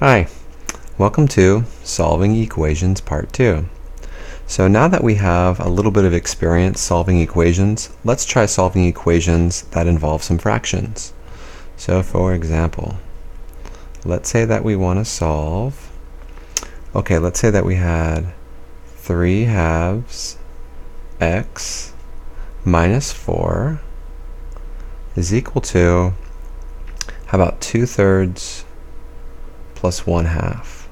Hi, welcome to Solving Equations Part 2. So now that we have a little bit of experience solving equations, let's try solving equations that involve some fractions. So for example, let's say that we want to solve, let's say that we had 3 halves x minus 4 is equal to, how about 2/3 plus 1/2.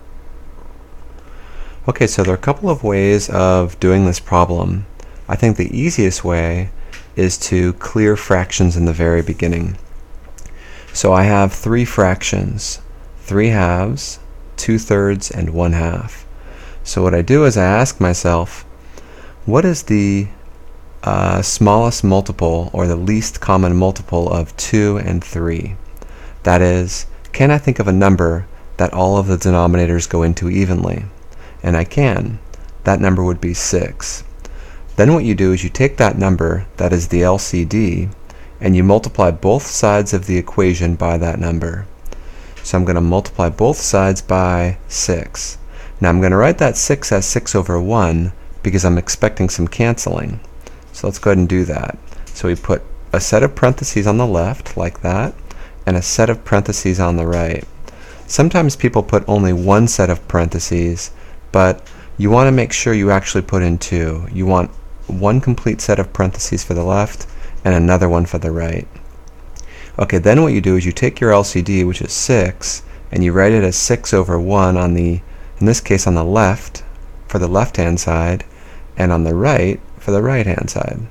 Okay, so there are a couple of ways of doing this problem. I think the easiest way is to clear fractions in the very beginning. So I have 3 fractions, 3 halves, 2/3, and 1/2. So what I do is I ask myself, what is the smallest multiple or the least common multiple of 2 and 3? That is, can I think of a number that all of the denominators go into evenly? And I can. That number would be 6. Then what you do is you take that number, that is the LCD, and you multiply both sides of the equation by that number. So I'm going to multiply both sides by 6. Now I'm going to write that 6 as 6/1 because I'm expecting some canceling. So let's go ahead and do that. So we put a set of parentheses on the left, like that, and a set of parentheses on the right. Sometimes people put only one set of parentheses, but you want to make sure you actually put in 2. You want one complete set of parentheses for the left and another one for the right. Okay, then what you do is you take your LCD, which is 6, and you write it as 6/1 on the, in this case on the left, for the left-hand side, and on the right for the right-hand side.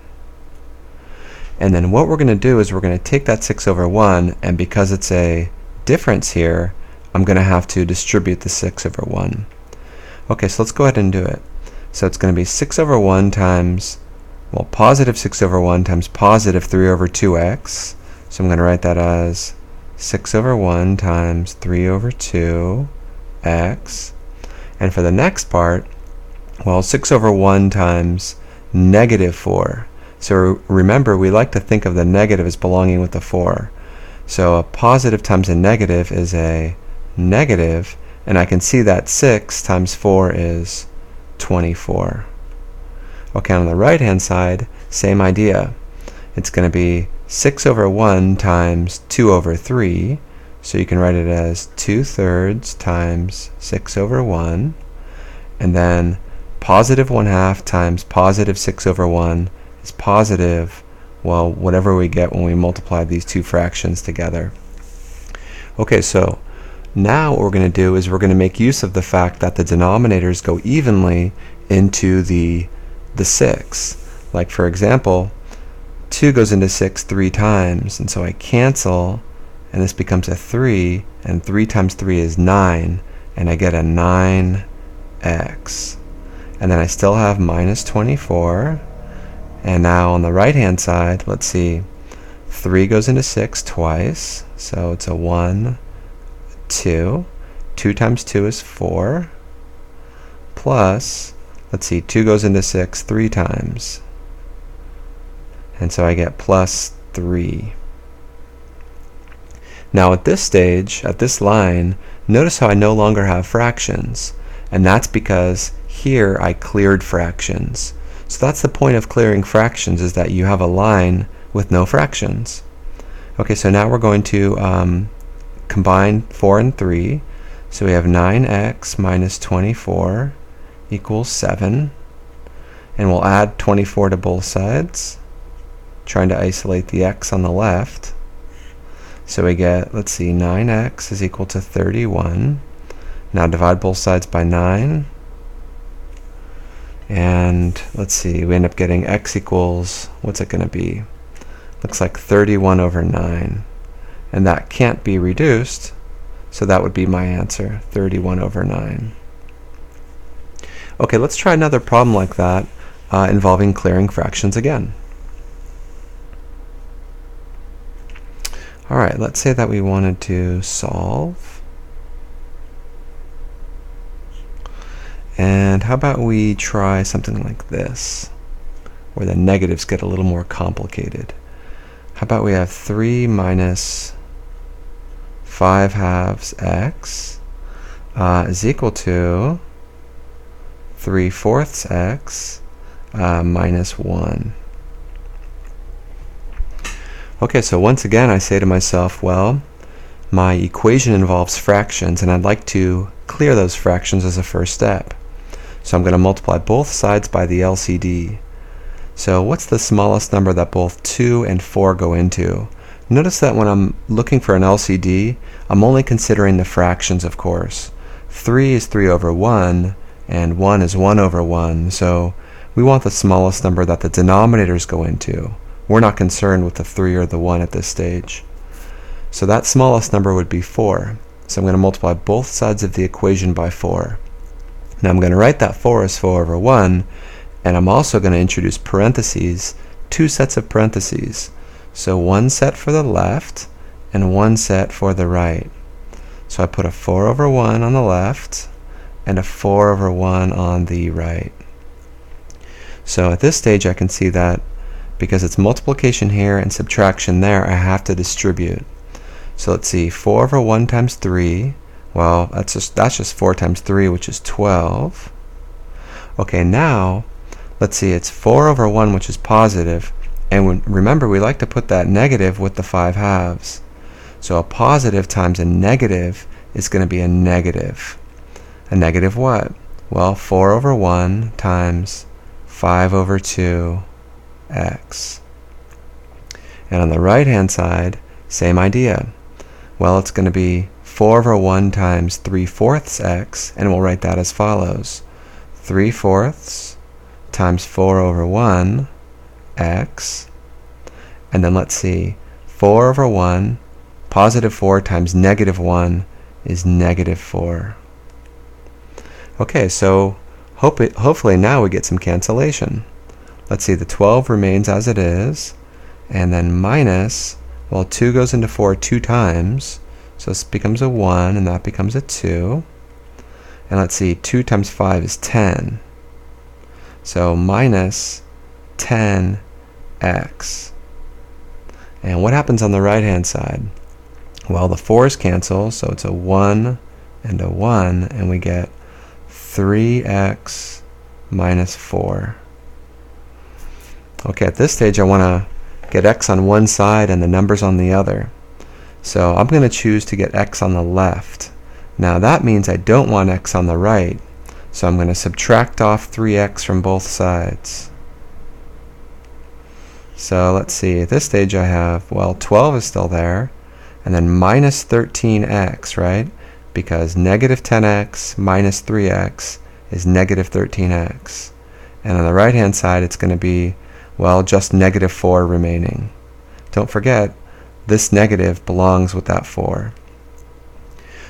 And then what we're going to do is we're going to take that 6/1, and because it's a difference here, I'm going to have to distribute the 6/1. Okay, so let's go ahead and do it. So it's going to be 6/1 times, well, positive 6/1 times positive 3/2x. So I'm going to write that as 6/1 times 3/2x. And for the next part, well, 6/1 times -4. So remember, we like to think of the negative as belonging with the 4. So a positive times a negative is a negative, and I can see that 6 times 4 is 24. Okay, on the right hand side, same idea. It's going to be 6/1 times 2/3, so you can write it as 2/3 times 6/1, and then positive 1/2 times positive 6/1 is positive, well, whatever we get when we multiply these two fractions together. Okay, so now what we're going to do is we're going to make use of the fact that the denominators go evenly into the 6. Like for example, 2 goes into 6 3 times, and so I cancel, and this becomes a 3, and 3 times 3 is 9, and I get a 9x. And then I still have minus 24, and now on the right hand side, let's see, 3 goes into 6 twice, so it's a 1, 2. 2 times 2 is 4, plus, let's see, 2 goes into 6 3 times, and so I get plus 3. Now at this stage, at this line, notice how I no longer have fractions, and that's because here I cleared fractions. So that's the point of clearing fractions, is that you have a line with no fractions. Okay, so now we're going to combine 4 and 3. So we have 9x minus 24 equals 7. And we'll add 24 to both sides, trying to isolate the x on the left. So we get, let's see, 9x is equal to 31. Now divide both sides by 9. And let's see, we end up getting x equals, what's it going to be? Looks like 31/9. And that can't be reduced, so that would be my answer, 31/9. Okay, let's try another problem like that involving clearing fractions again. Alright, let's say that we wanted to solve. And how about we try something like this, where the negatives get a little more complicated. How about we have 3 minus 5 halves x is equal to 3/4 x minus 1. Okay, so once again I say to myself, well, my equation involves fractions and I'd like to clear those fractions as a first step. So I'm going to multiply both sides by the LCD. So what's the smallest number that both 2 and 4 go into? Notice that when I'm looking for an LCD, I'm only considering the fractions, of course. 3 is 3 over 1, and 1 is 1 over 1, so we want the smallest number that the denominators go into. We're not concerned with the 3 or the 1 at this stage. So that smallest number would be 4. So I'm going to multiply both sides of the equation by 4. Now I'm going to write that 4 as 4 over 1, and I'm also going to introduce parentheses, 2 sets of parentheses. So one set for the left and one set for the right. So I put a 4 over 1 on the left and a 4 over 1 on the right. So at this stage I can see that because it's multiplication here and subtraction there, I have to distribute. So let's see, 4 over 1 times 3, well, that's just 4 times 3, which is 12. Okay, now, let's see, it's 4 over 1, which is positive, and remember, we like to put that negative with the 5 halves. So a positive times a negative is going to be a negative. A negative what? Well, 4 over 1 times 5 over 2 x. And on the right hand side, same idea. Well, it's going to be 4 over 1 times 3/4 x, and we'll write that as follows. 3/4 times 4 over 1 x, and then let's see, 4 over 1, positive 4 times negative 1 is negative 4. Okay, so hopefully now we get some cancellation. Let's see, the 12 remains as it is, and then minus, well, 2 goes into 4 2 times, so this becomes a 1, and that becomes a 2. And let's see, 2 times 5 is 10. So minus 10x. And what happens on the right-hand side? Well, the 4's cancel, so it's a 1 and a 1, and we get 3x minus 4. Okay, at this stage I want to get x on one side and the numbers on the other. So I'm going to choose to get x on the left. Now that means I don't want x on the right, so I'm going to subtract off 3x from both sides. So let's see, at this stage I have, well, 12 is still there, and then minus 13x, right? Because negative 10x minus 3x is negative 13x. And on the right hand side it's going to be, well, just negative 4 remaining. Don't forget, this negative belongs with that 4.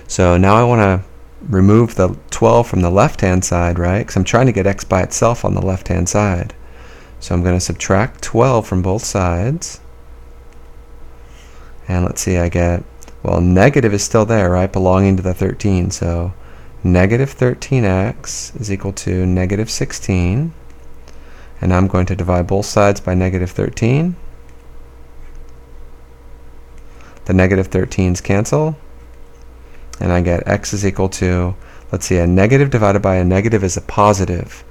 So now I want to remove the 12 from the left-hand side, right? Because I'm trying to get x by itself on the left-hand side. So I'm going to subtract 12 from both sides. And let's see, I get, well, negative is still there, right? Belonging to the 13. So negative 13x is equal to negative 16. And I'm going to divide both sides by negative 13. The negative 13's cancel. And I get x is equal to, let's see, a negative divided by a negative is a positive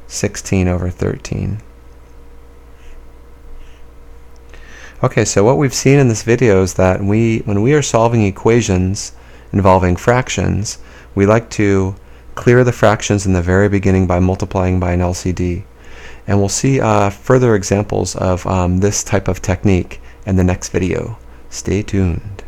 16 over 13. Okay, so what we've seen in this video is that when we are solving equations involving fractions, we like to clear the fractions in the very beginning by multiplying by an LCD. And we'll see further examples of this type of technique in the next video. Stay tuned.